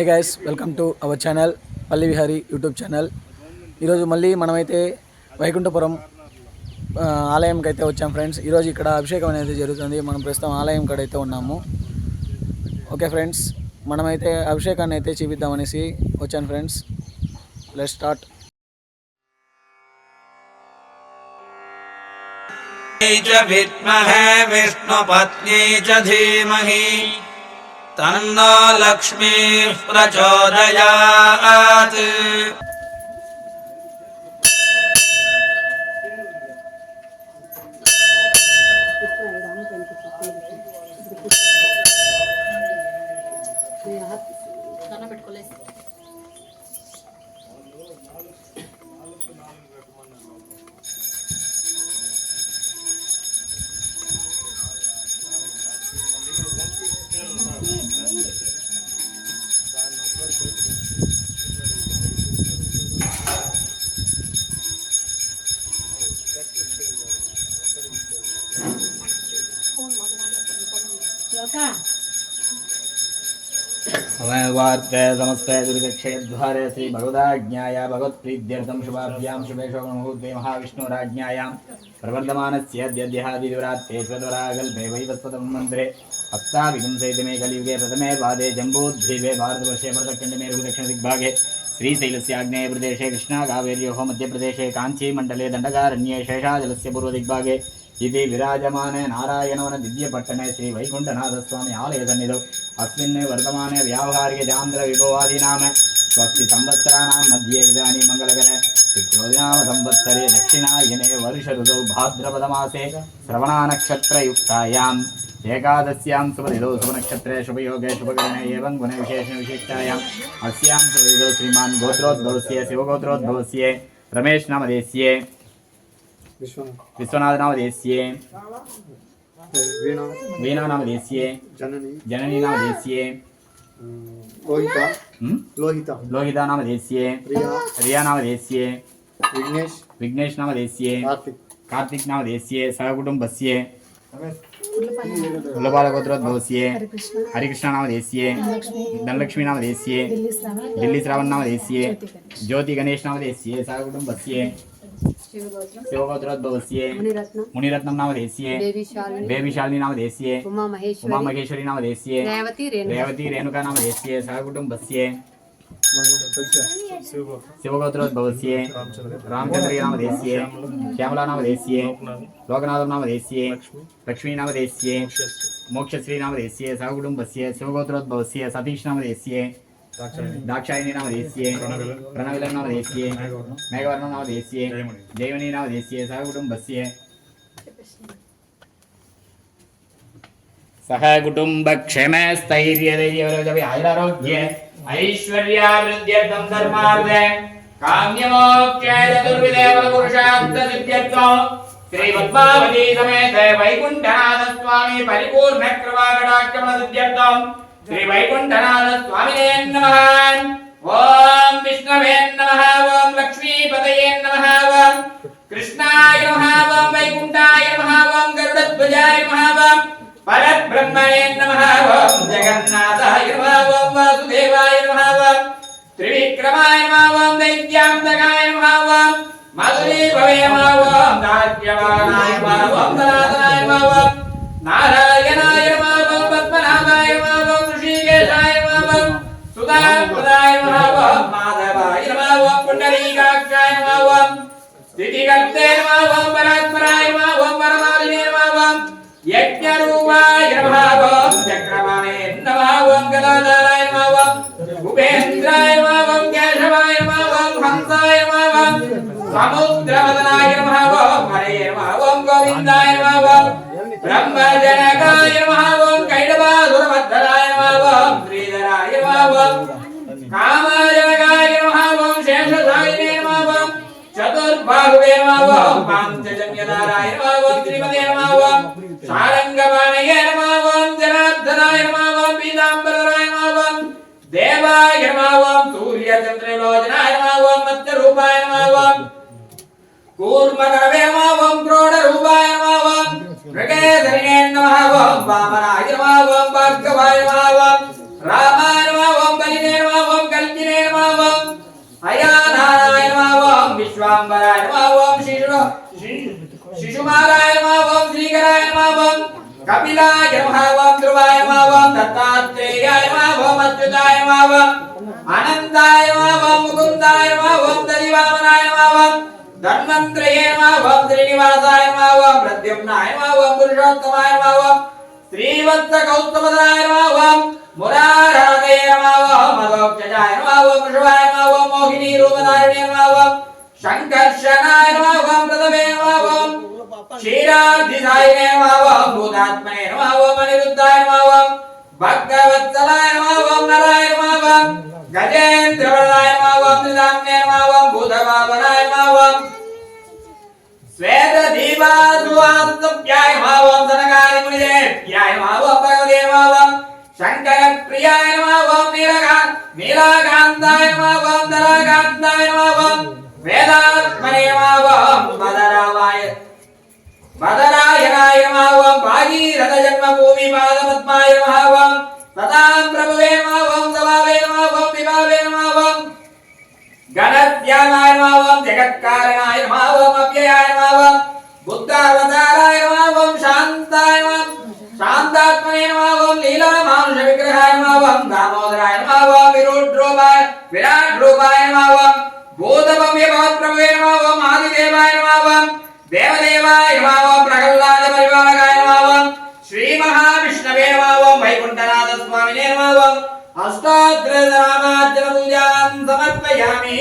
Hi guys, welcome to our channel పల్లి Vihari YouTube channel. ఈరోజు మళ్ళీ మనమైతే వైకుంఠపురం ఆలయంకి అయితే వచ్చాం ఫ్రెండ్స్. ఈరోజు ఇక్కడ అభిషేకం అనేది జరుగుతుంది. మనం ప్రస్తుతం ఆలయం కాడ అయితే ఉన్నాము. ఓకే ఫ్రెండ్స్, మనమైతే అభిషేకాన్ని అయితే చూపిద్దామనేసి వచ్చాను ఫ్రెండ్స్. Let's start. विद्महे विष्णुपत्नी च धीमहि तन्नो लक्ष्मीः प्रचोदयात्। वार्ते समस्ते दुर्गक्षेद्वारे श्री भगवदाज्ञाय भगवत्प्रीत्यर्थं शुभाभ्यां शुभेशोमुहूर्ते महाविष्णुराज्ञायां प्रवर्धमानस्य द्यद्यहादिदिवरात्रेश्वराकल्पे वैवस्वतं मन्त्रे हस्ताभिगुंसैते मे कलियुगे प्रथमे पादे जम्बूद्वीपे भारतवर्षे भरतखण्डे मेरुः दक्षिणदिग्भागे श्रीशैलस्य आग्नेयप्रदेशे कृष्णाकावेर्योः मध्यप्रदेशे काञ्चीमण्डले दण्डकारण्ये शेषाचलस्य पूर्वदिग्भागे इति विराजमाने नारायणवन दिव्यपट्टणे श्री वैकुण्ठनाथस्वामी आलयसन्निधौ अस्मिन् वर्तमाने व्यावहारिक चान्द्र विभवादीनाम स्वस्ति संवत्सराणां मध्ये इदानीं मङ्गलकरे शुक्लनाम संवत्सरे दक्षिणायने वर्ष ऋतौ भाद्रपदमासे श्रवणानक्षत्रयुक्तायाम् एकादश्यां शुभदिनौ शुभनक्षत्रे शुभयोगे शुभकरणे एवं गुणविशेषविशिष्टायाम् अस्यां शुभदिनौ श्रीमान् गोत्रोद्भवस्य शिवगोत्रोद्भवस्य रमेश नामधेयस्य विश्वनाथ नामधेयस्य वीणा नामधेयस्य जननी नामधेयस्य लोहिता नामधेयस्य रिया नामधेयस्य विघ्नेश नामधेयस्य कार्तिक नामधेयस्य सहकुटुम्बस्य कुलपालगोत्रोद्भवस्य हरिकृष्ण नामधेयस्य धनलक्ष्मी नामधेयस्य दिल्ली श्रावण नामधेयस्य ज्योति गणेश नामधेयस्य सहकुटुम्बस्य शिवगोत्रोद्भवस्य मुनिरत्नं नामधेयस्य बेबीशालिनी नामधेयस्य उमा महेश्वरी नामधेयस्य रेवती रेणुका नामधेयस्य सहकुटुम्बस्य शिवगोत्रोद्भवस्य रामचंद्र नामधेयस्य श्यामला नामधेयस्य लोकनाथ नामधेयस्य लक्ष्मी नामधेयस्य मोक्षश्री नामधेयस्य सहकुटुम्बस्य शिवगोत्रोद्भवस्य सतीश नामधेयस्य दाक्षायणी नामधेयस्य प्रणविलं नामधेयस्य मेघवर्णं नामधेयस्य जयमणी नामधेयस्य सहकुटुम्बस्य सहकुटुम्बक्षेमे स्थैर्यदैर्यविहारोग्ये ऐश्वर्यावृद्ध्यर्थं धर्मार्थे काम्यमोक्षे चतुर्विधे पुरुषार्थसिद्ध्यर्थं श्री पद्मावती समेत वैकुण्ठनाथ स्वामी परिपूर्ण कृपाकटाक्षमसिद्ध्यर्थं श्री वैकुण्ठनाथ स्वामिने नमः। ओम विष्णवे नमः, ओम लक्ष्मीपतये नमः, ओम कृष्णाय नमः, ओम वैकुण्ठाय नमः, ओम गरुडध्वजाय नमः, ओम परब्रह्मणे नमः, ओम जगन्नाथाय नमः, ओम वासुदेवाय नमः, ओम त्रिविक्रमाय नमः, ओम दैत्यान्तकाय नमः, ओम मधुरीभवे नमः, ओम दास्यवानाय नमः, ओम धनाधनाय नमः, ओम नारायणाय नमः, ओम पद्मनाभाय नमः, ओम ऋषिकेशाय नमः, ओम सुधाप्रदाय नमः, ओम माधवाय नमः, ओम पुण्डरीकाक्षाय नमः, ओम स्थितिकर्ते नमः, ओम परात्पराय नमः, ओम वरमालिने नमः, ओम यज्ञरूपाय नमः, ओम चक्रवाणे नमः, ओम गदाधराय नमः, ओम उपेन्द्राय नमः, ओम केशवाय नमः, ओम हंसाय नमः, ओम समुद्रवदनाय नमः, ओम हरे नमः, ओम गोविन्दाय नमः, ओम ब्रह्मजनकाय नमः, ओम कैडवासुरवद्धराय नमः, ओम श्रीधराय नमः, ओम कामजनकाय नमः, ओम शेषशायिने नमः, ओम चतुर्बाहुवे नमः, ओम पांचजन्यधाराय नमः, ओम श्रीमते नमः, ओम सारंगपाणये नमः, ओम जनार्दनाय नमः, ओम पीताम्बराय नमः, ओम देवाय नमः, ओम सूर्यचन्द्रलोचनाय नमः, ओम मत्स्यरूपाय नमः, ओम कूर्मकरवे नमः, ओम क्रोडरूपाय नमः, ओम मृगेधरिणे नमः, ओम वामनाय नमः, ओम भार्गवाय नमः, ओम रामाय नमः, ओम बलिने नमः, శ్రీకాంబరాయ నమః ఓం శిశుమారాయ నమః ఓం శ్రీకరాయ నమః ఓం కపిలాయ నమః ఓం ధ్రువాయ నమః ఓం దత్తాత్రేయాయ నమః ఓం అచ్యుతాయ నమః ఓం అనంతాయ నమః ఓం ముకుందాయ నమః ఓం దరివామనాయ నమః ఓం ధన్వంత్రయే నమః ఓం శ్రీనివాసాయ నమః ఓం ప్రద్యుమ్నాయ నమః ఓం పురుషోత్తమాయ నమః ఓం శ్రీవత్స కౌస్తభదాయ నమః ఓం మురారాధయ నమః ఓం మదోక్షజాయ నమః ఓం శివాయ నమః ఓం మోహినీ రూపధారిణే నమః ఓం శంకర్షణాయ నమః ఓం ప్రథమే నమః ఓం క్షీరాబ్ధిదాయినే నమః ఓం భూతాత్మనే నమః ఓం అనిరుద్ధాయ నమః ఓం భక్తవత్సలాయ నమః ఓం నరాయ నమః ఓం గజేంద్రవరదాయ నమః ఓం త్రిదామ్నే నమః ఓం భూతవామనాయ నమః ఓం శ్వేతదీపాసువాస్తభ్యాయ నమః ఓం సనకాది మునిదేభ్యాయ నమః ఓం భగవతే నమః ఓం శంకరప్రియాయ నమః ఓం నీలకాంతాయ నమః ఓం ధరాకాంతాయ నమః ఓం వేదాత్మనే నమః ఓం మదరాయణాయ నమః ఓం భాగీరథ జన్మభూమి పాదపద్మాయ నమః ఓం సదాం ప్రభువే నమః ఓం సభావే నమః ఓం విభావే నమః ఓం గణధ్యానాయ నమః ఓం జగత్కారణాయ నమః ఓం అవ్యయాయ నమః ఓం బుద్ధావతారాయ నమః ఓం శాంతాయ నమః శాంతాత్మనే నమః ఓం లీలా మానుష విగ్రహాయ నమః ఓం దామోదరాయ నమః ఓం విరాట్ రూపాయ నమః ఓం భూతభవ్య భవత్ప్రభవే నమః ఓం ఆదిదేవాయ నమః ఓం దేవదేవాయ నమః ఓం ప్రహ్లాద పరివారకాయ నమః ఓం శ్రీ మహావిష్ణవే నమః ఓం వైకుంఠనాథ స్వామినే నమః ఓం అష్టాద్రనామార్చన పూజాం సమర్పయామి.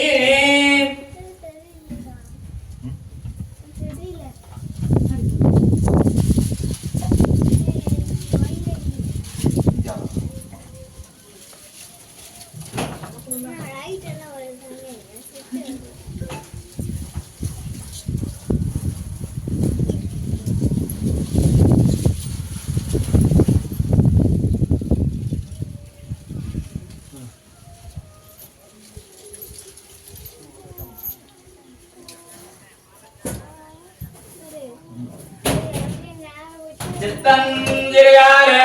சித்தஞ்சிரியாரே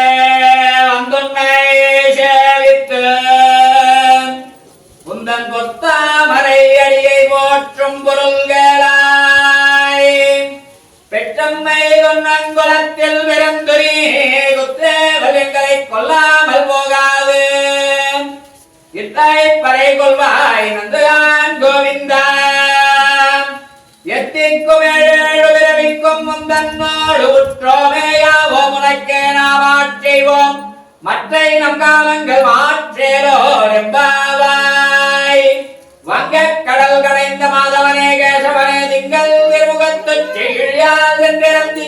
வந்துன்னை சேவித்து உந்தன் கொத்தாமரை அடியை போற்றும் பொருள்களாய் பெற்றம்மை கொன்னங்குலத்தில் பிறந்துரி குத்தேவலிங்களை கொல்லாமல் போகாது இத்தை பறை கொள்வாய் நந்துயான் கோவிந்தா எத்திக்கும் ஏழு பிறவிக்கும் முந்தன்னோடு உற்றோமேயாவோம் உனக்கே நாம் ஆட்செய்வோம் மற்றை நம் காலங்கள் மாற்றேலோ ரெம்பாவாய் வங்கக் கடல் கடைந்த மாதவனே கேசவனே திங்கள் திருமுகத்து செழியால் என்றிறந்தி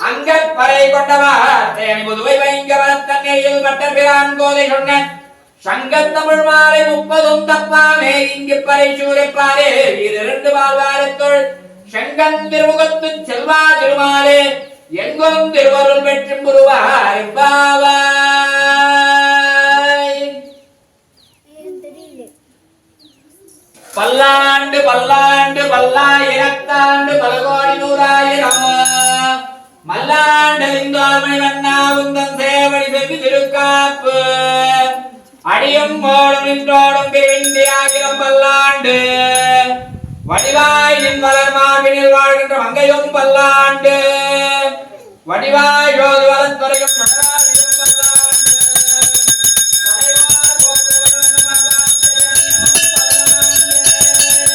அங்கப் பறை கொண்டவா தேனி புதுவை வைங்கவனத் தன்னையில் மட்டபிரான் கோதை சொன்ன சங்கத் தமிழ் மாலை 30 தப்பாமே இங்கு பறை சூரைப்பாரே இரண்டு வாழ்வாரத்துள் செங்கன் திருமுகத்து செல்வா திருமாலே எங்கும் திருவருள் பெற்றும் புருவாய் பாவாய். பல்லாண்டு பல்லாண்டு பல்லாயிரத்தாண்டு பலகோடி நூறாயிரம் மல்லாண்டு இந்தோமணி வண்ணா உந்தன் சேவடி செவி திருக்காப்பு அடியும் போடும் நின்றோடும் பிரிவிந்தியாகிரம் பல்லாண்டு வடிவாய் நின் மலர் மார்பினில் வாழ்கின்ற மங்கையும் பல்லாண்டு வடிவாய் ஜோதி வலத்துறையும் நடராஜனும் பல்லாண்டு தலைவார் போற்றுவனும் மகவாஞ்சேரனும் பல்லாண்டு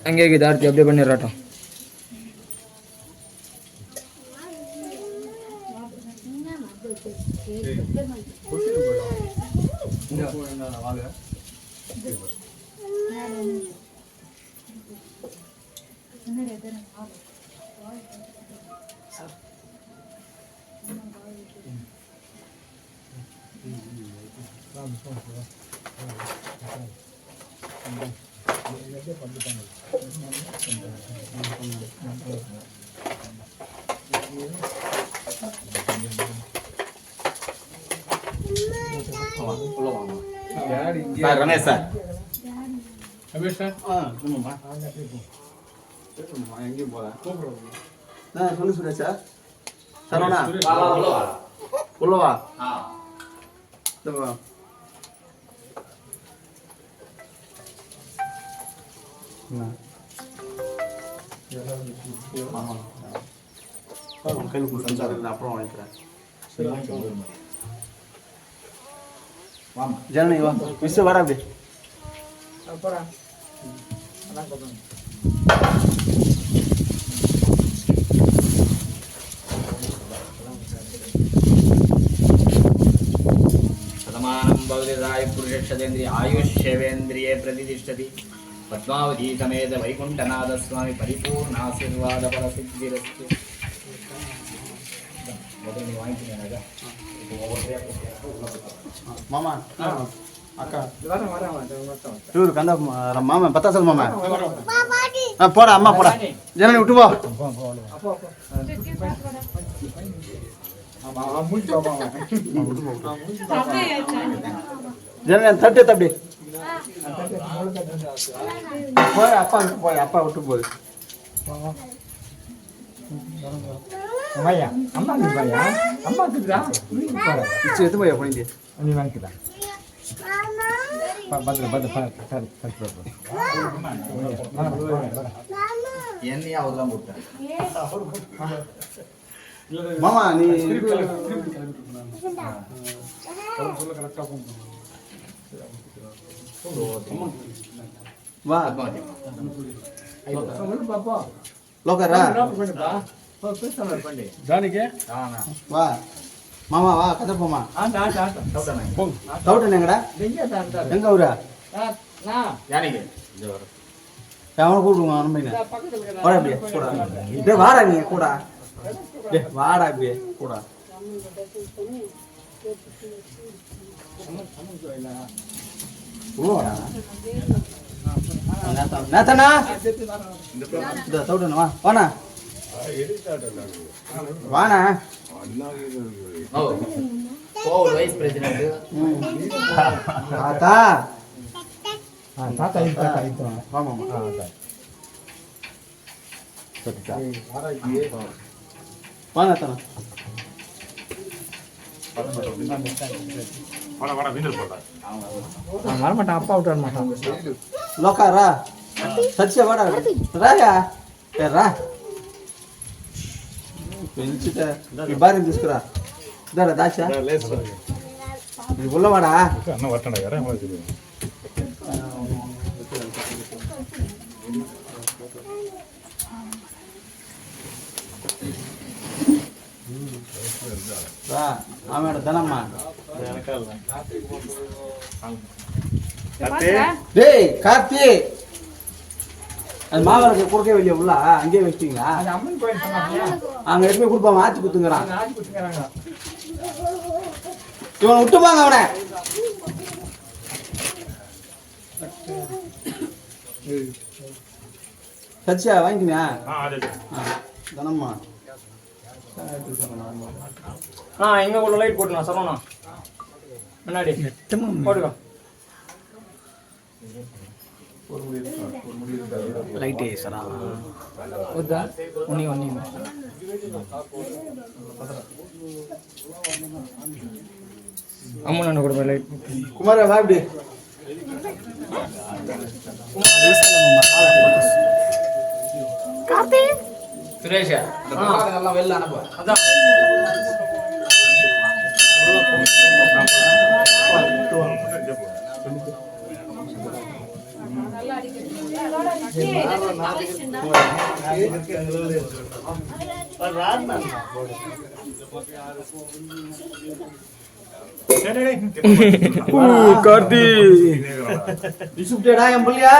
அங்கே இதார்த்தி அப்படியே பண்ணிடுறாட்டும். ரமேஷ் சார் எங்கேயும் போல சொல்லு சுரேஷா சரவணா உள்ளவா கையில் கொடுத்து அப்புறம் வாங்கிக்கிறேன். ஜனனி வா மிஸ் வர அப்படி शतमानं भवति पुरुषेन्द्रिय आयुष्यवेन्द्रिये प्रतिष्ठति पद्मावती समेत वैकुण्ठनाथ स्वामी परिपूर्णाशीर्वाद फलसिद्धिरस्तु. மாமா அக்கா இவரு கந்தா மாமா பத்தாசல் மாமா போடா அம்மா போடா ஜனனி விட்டு போ ஜனனி தட்டு தப்பி போய் அப்பா போய் அப்பா விட்டு போய் அம்மா அம்மா எது போய் போய் நீ வாங்கிக்கிறா பத்திர என்னையா அவர்தான் போட்டேன் மாமா நீ வா லோக்கரா దానికి வா மாமா வா கதை போமா டவுட் என்னங்கடா எங்க ஊரா அவனை கூப்பிடுங்க அனுப்பிங்க வாடா அப்படியே கூட டே வாடா நீ கூட டே வாடா அப்படியே கூட உள்ளவாடா நேத்தனா இந்த டவுட் வா வாண்ணா வாண்ணா వైస్ ప్రెసిడెంట్ தாத்தா తాత ஆமாம் வாங்க தானே வரமாட்டான் அப்பா விட்டு வரமாட்டான் லோக்காரா சச்சியா வாடா రాయా రా పెంచుతా ఈ భార్యను తీసుకురా దాడా దాచా ఇది உள்ளவாடா అన్న పట్టండి కదా రా ఆమె ధనమ్మ டேய் கார்த்தி அது மாவரத்தை கொடுக்க வெளியே உள்ள அங்கேயே வச்சிட்டீங்களா? அது அம்மன் கோயில் சொன்னாங்க. அங்கே எடுத்து போய் கொடுப்பாங்க, ஆச்சி குத்துங்கிறான். ஆட்சி கொடுத்துக்கிறாங்க. இவனை விட்டுப்பாங்க அவனை. சச்சியா வாங்கிக்கினியா? தனம்மா இங்க உள்ள லைட் போட்டுலாம் சொல்லணும். முன்னாடி போடுங்க. லைட் ஏசரா వద్దా ఉన్ని ఉన్ని అమ్మ నన్ను కూడా లైట్ குமார வா இப்படி. சுரேஷ் நல்லா வெளில அனுப்பு. அதான் கார்த்தி இசுப்டேடா என் புள்ளியா?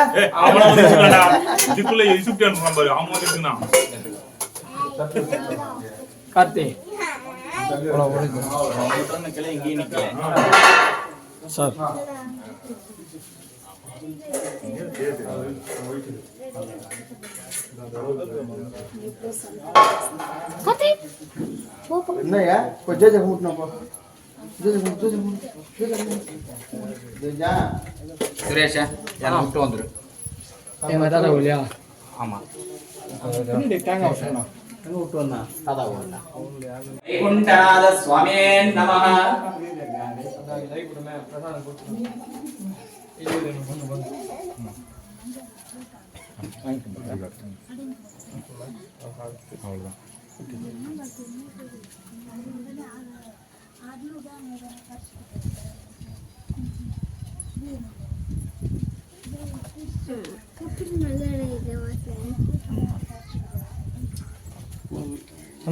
கார்த்தி சார் என்னையா இப்போ ஜேஜா கும்பிட்டுனா போ. ஜேஜா சுரேஷ் என்ன விட்டு வந்துரு. எங்க தாத்தா இல்லையா? ஆமா தேங்காய் வசனம் எங்க விட்டு வந்தா? தாத்தா போடா. வைகுண்டநாத சுவாமியே நமஹ.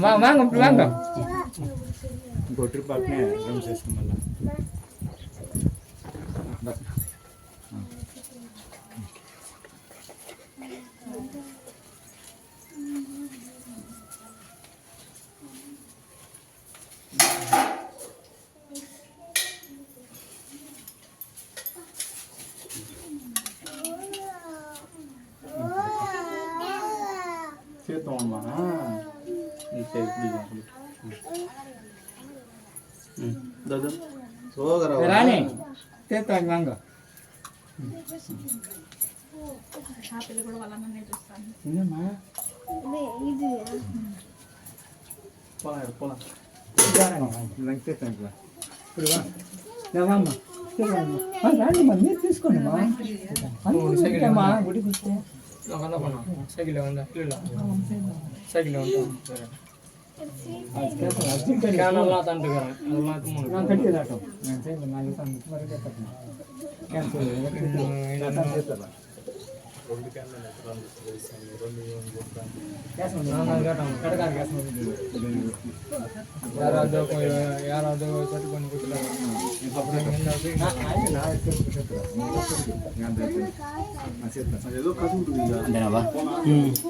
வாங்க வாங்க ఇంకోటి పక్కనే రూమ్ చేసుకుని మళ్ళీ சேர்த்தோம்மா சோதர ராணி தேத்தாங்க வாங்க என்னம்மா போலாம் ఇప్పుడు వామ్మా రాండిమ్మా మీరు తీసుకోండిమ్మా అమ్మా గుడికి వస్తే సైకిల్ ఉందా ಇಲ್ಲ సైకిల్ ఉందా ಕ್ಯಾನಲ್ಲ ತಂಟುಗಾರ ನಾನು ಕಟ್ಟಿದಾಟ ನಾನು ಸೈಕಲ್ ನಾನು ತಂದು ಮರಗೆ ಕಟ್ಟನ ಕ್ಯಾನ್ಸಲ್ ಗ್ಯಾಸ್ ನಾನು ಕಡಗಾರ ಗ್ಯಾಸ್ ಯಾರಾவது ಸೆಟ್ பண்ணி கொடுத்துட்டாங்க அப்புறம் ஏதோ கத்து விட்டுருக்கீங்க.